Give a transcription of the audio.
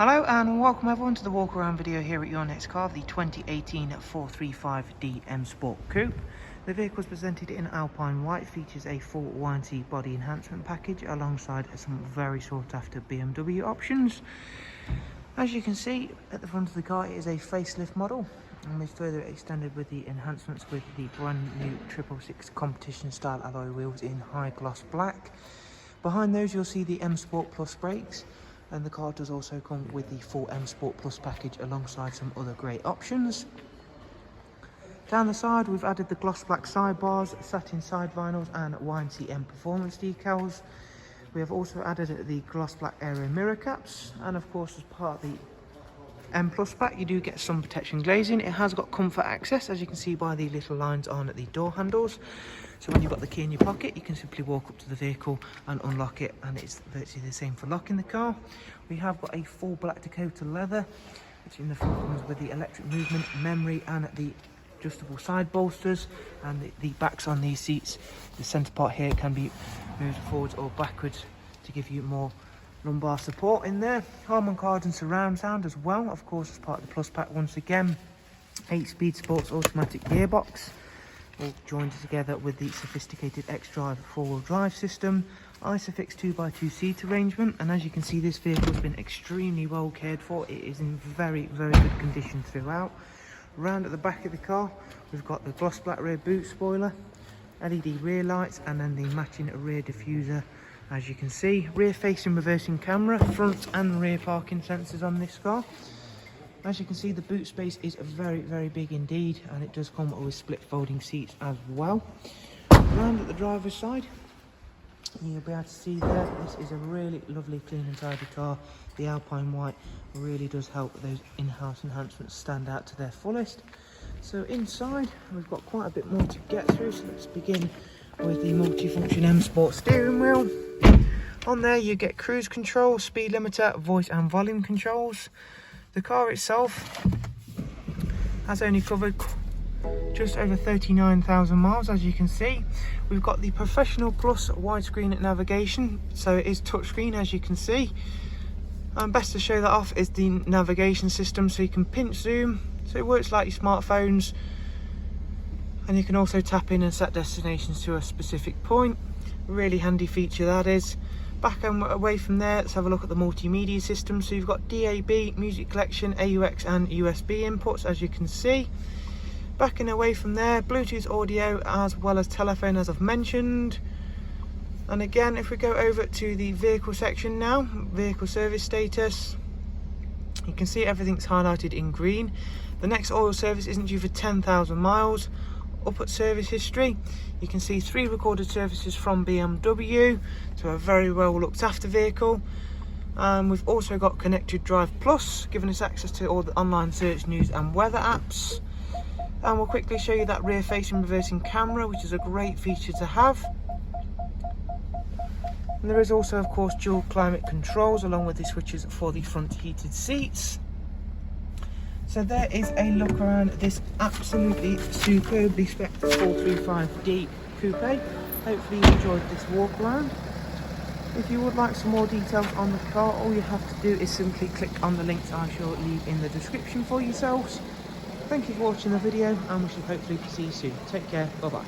Hello and welcome everyone to the walk around video here at your next car, the 2018 435D M Sport Coupe. The vehicle is presented in Alpine White, features a full YNC body enhancement package alongside some very sought after BMW options. As you can see at the front of the car, it is a facelift model, and we've further extended with the enhancements with the brand new 666 competition style alloy wheels in high gloss black. Behind those you'll see the M Sport Plus brakes, and the car does also come with the full M Sport Plus package alongside some other great options. Down the side we've added the gloss black sidebars, satin side vinyls and YNC Mperformance decals. We have also added the gloss black aero mirror caps, and of course as part of the M Plus pack you do get some protection glazing. It has got comfort access, as you can see by the little lines on the door handles. So when you've got the key in your pocket, you can simply walk up to the vehicle and unlock it, and it's virtually the same for locking the car. We have got a full black Dakota leather, which in the front comes with the electric movement, memory and the adjustable side bolsters, and the backs on these seats. The centre part here can be moved forwards or backwards to give you more lumbar support in there. Harman Kardon surround sound as well, of course, as part of the Plus pack once again. 8-speed sports automatic gearbox, all joined together with the sophisticated X-Drive 4-wheel drive system, Isofix 2x2 seat arrangement, and as you can see this vehicle has been extremely well cared for. It is in very good condition throughout. Round at the back of the car we've got the gloss black rear boot spoiler, LED rear lights, and then the matching rear diffuser. As you can see, rear facing reversing camera, front and rear parking sensors on this car. As you can see, the boot space is very big indeed, and it does come with split folding seats as well. Round at the driver's side you'll be able to see there, this is a really lovely clean and tidy car. The Alpine White really does help those in-house enhancements stand out to their fullest. So inside we've got quite a bit more to get through, so let's begin with the multifunction M Sport steering wheel. On there you get cruise control, speed limiter, voice and volume controls. The car itself has only covered just over 39,000 miles, as you can see. We've got the Professional Plus widescreen navigation, so it is touchscreen, as you can see. And best to show that off is the navigation system, so you can pinch zoom, so it works like your smartphones, and you can also tap in and set destinations to a specific point. Really handy feature that is. Back and away from there, let's have a look at the multimedia system. So you've got DAB, music collection, AUX and USB inputs, as you can see. Back and away from there, Bluetooth audio as well as telephone, as I've mentioned. And again, if we go over to the vehicle section now, vehicle service status, you can see everything's highlighted in green. The next oil service isn't due for 10,000 miles. Up at service history, you can see 3 recorded services from BMW, so a very well looked after vehicle. We've also got Connected Drive Plus, giving us access to all the online search, news and weather apps. And we'll quickly show you that rear facing reversing camera, which is a great feature to have. And there is also of course dual climate controls, along with the switches for the front heated seats. So there is a look around this absolutely superbly spec 435D Coupe. Hopefully you enjoyed this walk around. If you would like some more details on the car, all you have to do is simply click on the links I shall leave in the description for yourselves. Thank you for watching the video, and we shall hopefully see you soon. Take care, bye bye.